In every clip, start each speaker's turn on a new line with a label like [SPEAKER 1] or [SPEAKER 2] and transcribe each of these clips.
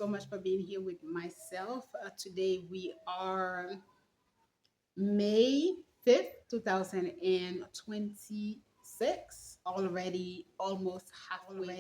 [SPEAKER 1] so much for being here with myself. Today we are May 5th, 2026. Almost halfway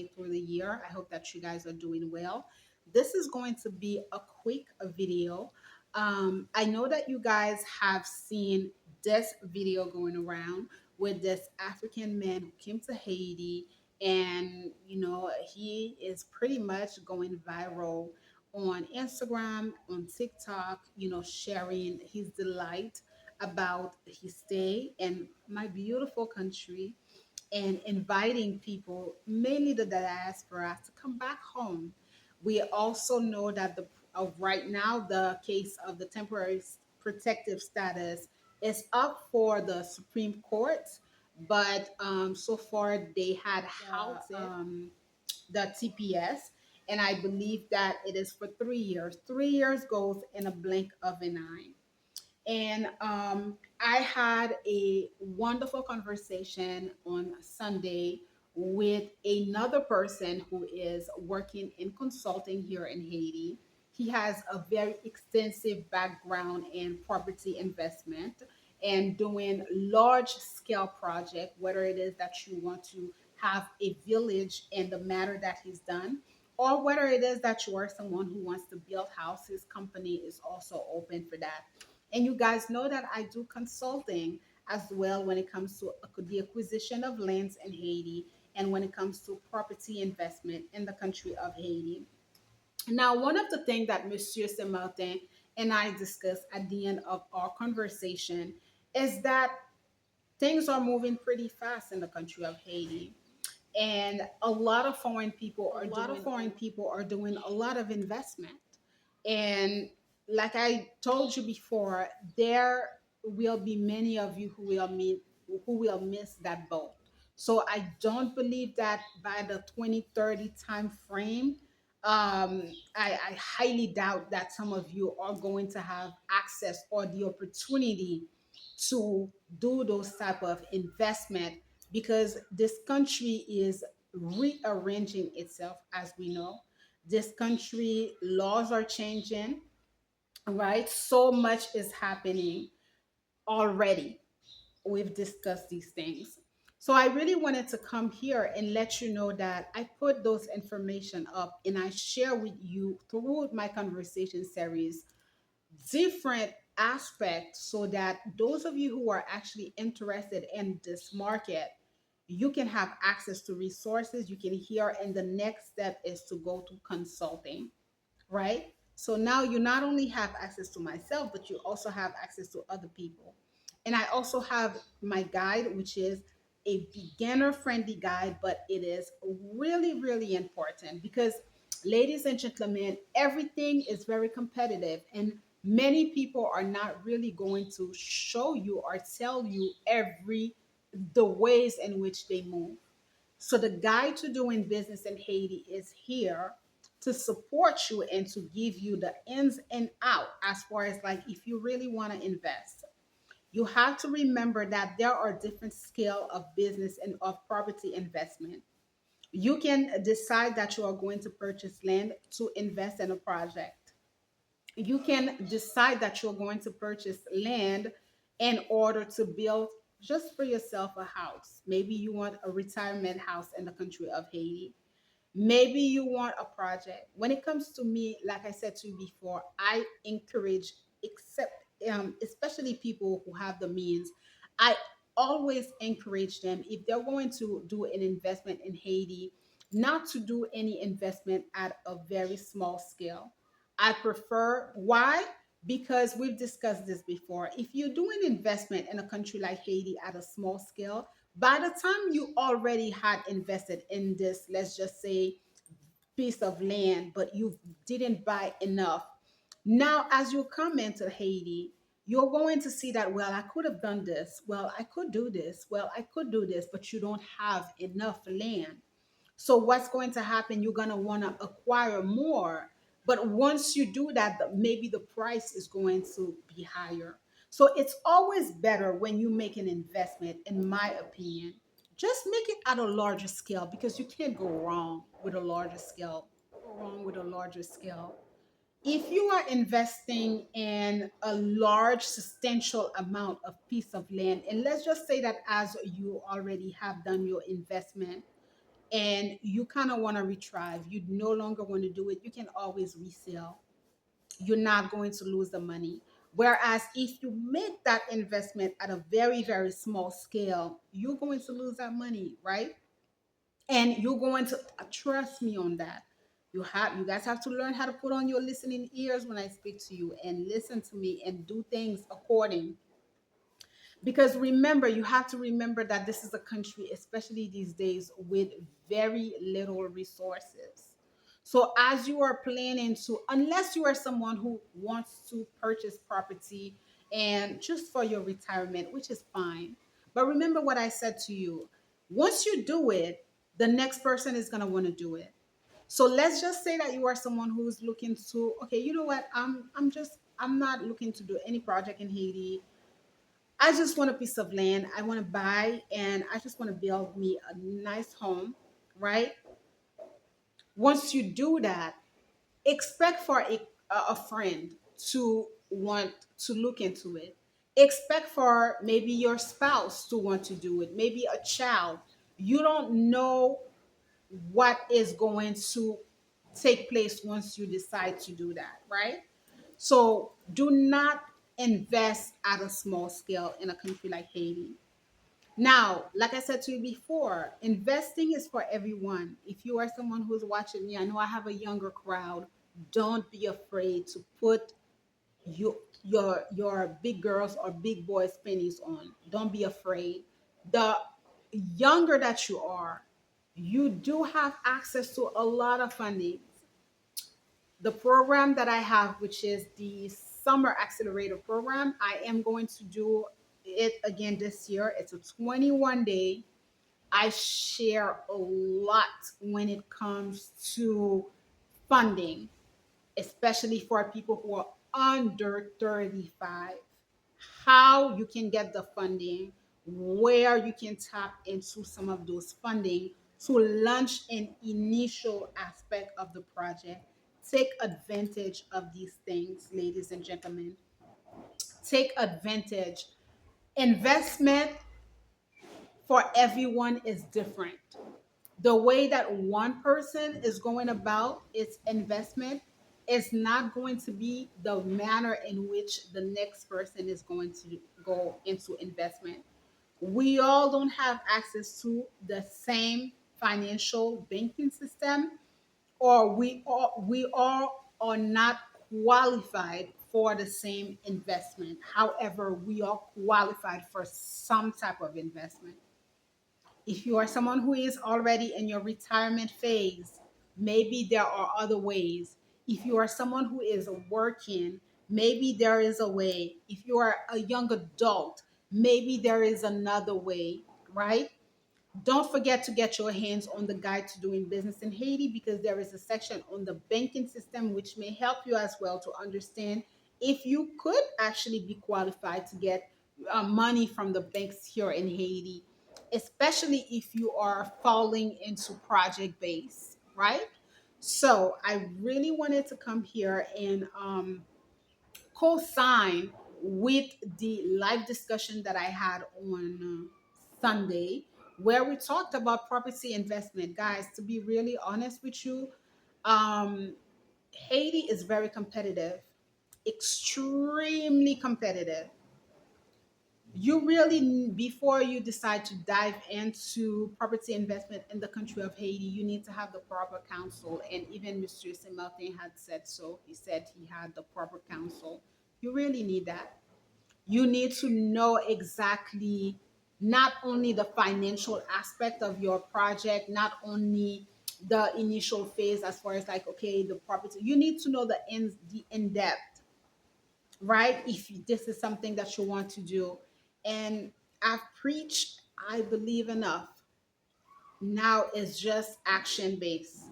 [SPEAKER 1] through the year. I hope that you guys are doing well. This is going to be a quick video. I know that you guys have seen this video going around with this African man who came to Haiti, and he is pretty much going viral on Instagram, on TikTok, sharing his delight about his stay in my beautiful country and inviting people, mainly the diaspora, to come back home. We also know that right now the case of the temporary protective status is up for the Supreme Court, but so far they had the TPS, and I believe that it is for 3 years. 3 years goes in a blink of an eye. And I had a wonderful conversation on Sunday with another person who is working in consulting here in Haiti. He has a very extensive background in property investment and doing large scale project, whether it is that you want to have a village in the matter that he's done, or whether it is that you are someone who wants to build houses. Company is also open for that. And you guys know that I do consulting as well when it comes to the acquisition of lands in Haiti and when it comes to property investment in the country of Haiti. Now, one of the things that Monsieur Saint Martin and I discussed at the end of our conversation is that things are moving pretty fast in the country of Haiti. And a lot of foreign people are doing a lot of investment. And like I told you before, there will be many of you who will miss that boat. So I don't believe that by the 2030 time frame, I highly doubt that some of you are going to have access or the opportunity to do those type of investment, because this country is rearranging itself. As we know, this country laws are changing, right? So much is happening already. We've discussed these things. So I really wanted to come here and let you know that I put those information up and I share with you through my conversation series different aspects, so that those of you who are actually interested in this market, you can have access to resources you can hear, and the next step is to go to consulting, right? So now you not only have access to myself, but you also have access to other people. And I also have my guide, which is a beginner friendly guide, but it is really, really important because, ladies and gentlemen, everything is very competitive, and many people are not really going to show you or tell you the ways in which they move. So the guide to doing business in Haiti is here to support you and to give you the ins and out as far as, like, if you really want to invest. You have to remember that there are different scale of business and of property investment. You can decide that you are going to purchase land to invest in a project. You can decide that you're going to purchase land in order to build just for yourself a house. Maybe you want a retirement house in the country of Haiti. Maybe you want a project. When it comes to me, like I said to you before, I encourage, except especially people who have the means, I always encourage them, if they're going to do an investment in Haiti, not to do any investment at a very small scale. I prefer, why? Because we've discussed this before. If you do an investment in a country like Haiti at a small scale, by the time you already had invested in this, let's just say, piece of land, but you didn't buy enough. Now, as you come into Haiti, you're going to see that, well, I could have done this. Well, I could do this. Well, I could do this, but you don't have enough land. So what's going to happen? You're going to want to acquire more. But once you do that, maybe the price is going to be higher. So it's always better when you make an investment, in my opinion, just make it at a larger scale, because you can't go wrong with a larger scale. wrong with a larger scale. If you are investing in a large substantial amount of piece of land, and let's just say that as you already have done your investment and you kind of want to retrieve, you no longer want to do it, you can always resell. You're not going to lose the money. Whereas if you make that investment at a very, very small scale, you're going to lose that money, right? And you're going to trust me on that. You guys have to learn how to put on your listening ears when I speak to you and listen to me and do things according, because remember, you have to remember that this is a country, especially these days, with very little resources. So as you are planning to, unless you are someone who wants to purchase property and just for your retirement, which is fine, but remember what I said to you. Once you do it, the next person is going to want to do it. So let's just say that you are someone who's looking to, okay, you know what, I'm not looking to do any project in Haiti. I just want a piece of land. I want to buy and I just want to build me a nice home, right? Once you do that, expect for a friend to want to look into it. Expect for maybe your spouse to want to do it, maybe a child. You don't know what is going to take place once you decide to do that, right? So do not invest at a small scale in a country like Haiti. Now, like I said to you before, investing is for everyone. If you are someone who's watching me, I know I have a younger crowd. Don't be afraid to put your big girls or big boys pennies on. Don't be afraid. The younger that you are, you do have access to a lot of funding. The program that I have, which is the Summer Accelerator program, I am going to do it again this year. It's a 21-day. I share a lot when it comes to funding, especially for people who are under 35. How you can get the funding, where you can tap into some of those funding to launch an initial aspect of the project. Take advantage of these things, ladies and gentlemen. Take advantage. Investment for everyone is different. The way that one person is going about its investment is not going to be the manner in which the next person is going to go into investment. We all don't have access to the same financial banking system, or we all are not qualified for the same investment. However, we are qualified for some type of investment. If you are someone who is already in your retirement phase, maybe there are other ways. If you are someone who is working, maybe there is a way. If you are a young adult, maybe there is another way, right? Don't forget to get your hands on the guide to doing business in Haiti, because there is a section on the banking system which may help you as well to understand if you could actually be qualified to get money from the banks here in Haiti, especially if you are falling into project base, right? So I really wanted to come here and co-sign with the live discussion that I had on Sunday, where we talked about property investment. Guys, to be really honest with you, um, Haiti is very competitive, extremely competitive. You really, before you decide to dive into property investment in the country of Haiti, you need to have the proper counsel. And even Mr. Saint Martin had said so. He said he had the proper counsel. You really need that. You need to know exactly not only the financial aspect of your project, not only the initial phase as far as like, okay, the property. You need to know the in depth, right? If this is something that you want to do. And I've preached, I believe, enough. Now it's just action based.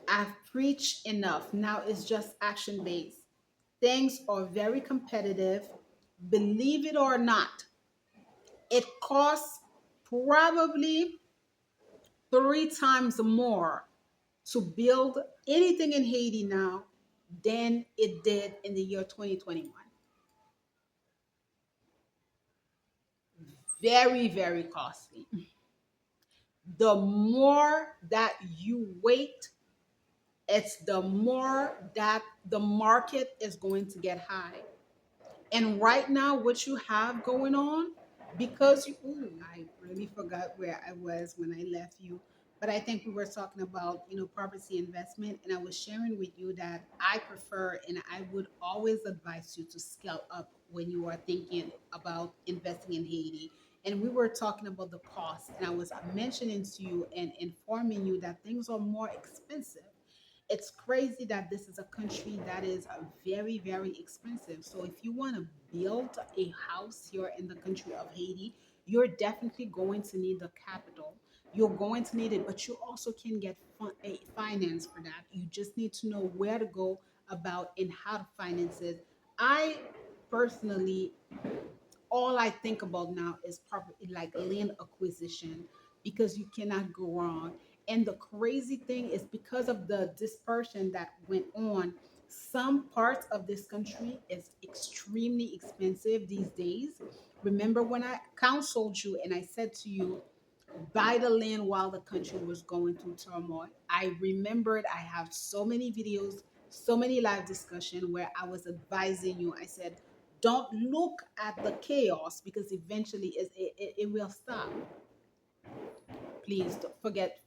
[SPEAKER 1] I've preached enough. Now it's just action based. Things are very competitive. Believe it or not, it costs probably 3 times more to build anything in Haiti now than it did in the year 2021. Very, very costly. The more that you wait, it's the more that the market is going to get high. And right now, what you have going on, because you, ooh, I really forgot where I was when I left you, but I think we were talking about, property investment, and I was sharing with you that I prefer and I would always advise you to scale up when you are thinking about investing in Haiti. And we were talking about the cost, and I was mentioning to you and informing you that things are more expensive. It's crazy that this is a country that is very, very expensive. So if you want to build a house here in the country of Haiti, you're definitely going to need the capital. You're going to need it, but you also can get a finance for that. You just need to know where to go about and how to finance it. I personally, all I think about now is property like land acquisition, because you cannot go wrong. And the crazy thing is, because of the dispersion that went on, some parts of this country is extremely expensive these days. Remember when I counseled you and I said to you, buy the land while the country was going through turmoil? I remembered I have so many videos, so many live discussion where I was advising you. I said, don't look at the chaos because eventually it will stop. Please don't forget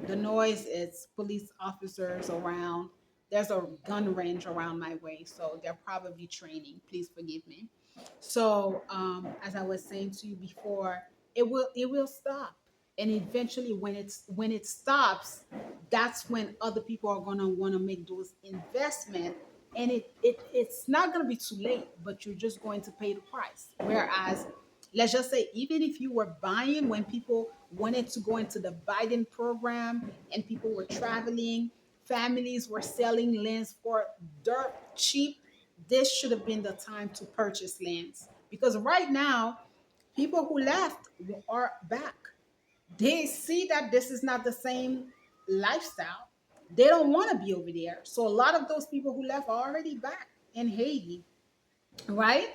[SPEAKER 1] the noise. Is police officers around. There's a gun range around my way, so they're probably training. Please forgive me. So, as I was saying to you before, it will stop, and eventually, when it stops, that's when other people are gonna want to make those investment, and it's not gonna be too late, but you're just going to pay the price. Whereas, let's just say, even if you were buying when people wanted to go into the Biden program and people were traveling, families were selling lands for dirt cheap, this should have been the time to purchase lands, because right now people who left are back. They see that this is not the same lifestyle. They don't want to be over there. So a lot of those people who left are already back in Haiti, right?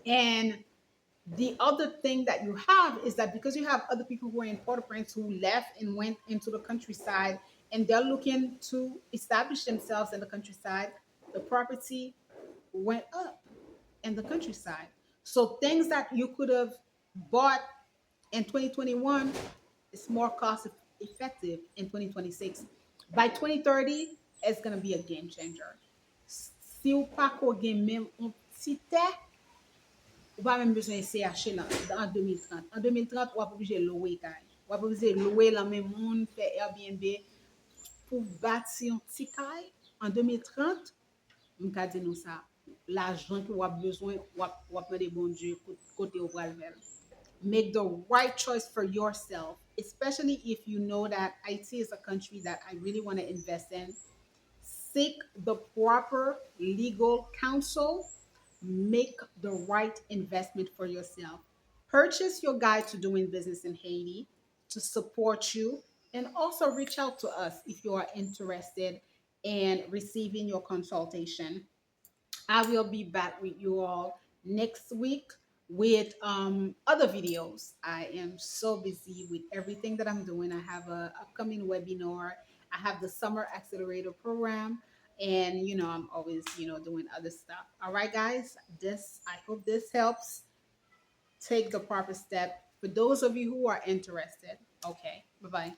[SPEAKER 1] And the other thing that you have is that because you have other people who are in Port-au-Prince who left and went into the countryside, and they're looking to establish themselves in the countryside, the property went up in the countryside. So things that you could have bought in 2021 is more cost effective in 2026. By 2030, it's going to be a game changer. Si ou pa ko gen men un ti te, ou pa men bezwen CH lan en 2030. En 2030, ou ap oblige lowe kay. Ou ap oblige lowe lan men moun, fe Airbnb pou bati un ti kay. En 2030, m ka di nou sa, l'ajan ki wap bezwen, wap mè de bon Dieu kote ou pral vel. Make the right choice for yourself, especially if you know that IT is a country that I really want to invest in. Seek the proper legal counsel, make the right investment for yourself. Purchase your guide to doing business in Haiti to support you, and also reach out to us if you are interested in receiving your consultation. I will be back with you all next week with other videos. I am so busy with everything that I'm doing. I have a upcoming webinar. I have the summer accelerator program, and I'm always doing other stuff. All right, guys. I hope this helps. Take the proper step for those of you who are interested. Okay. Bye bye.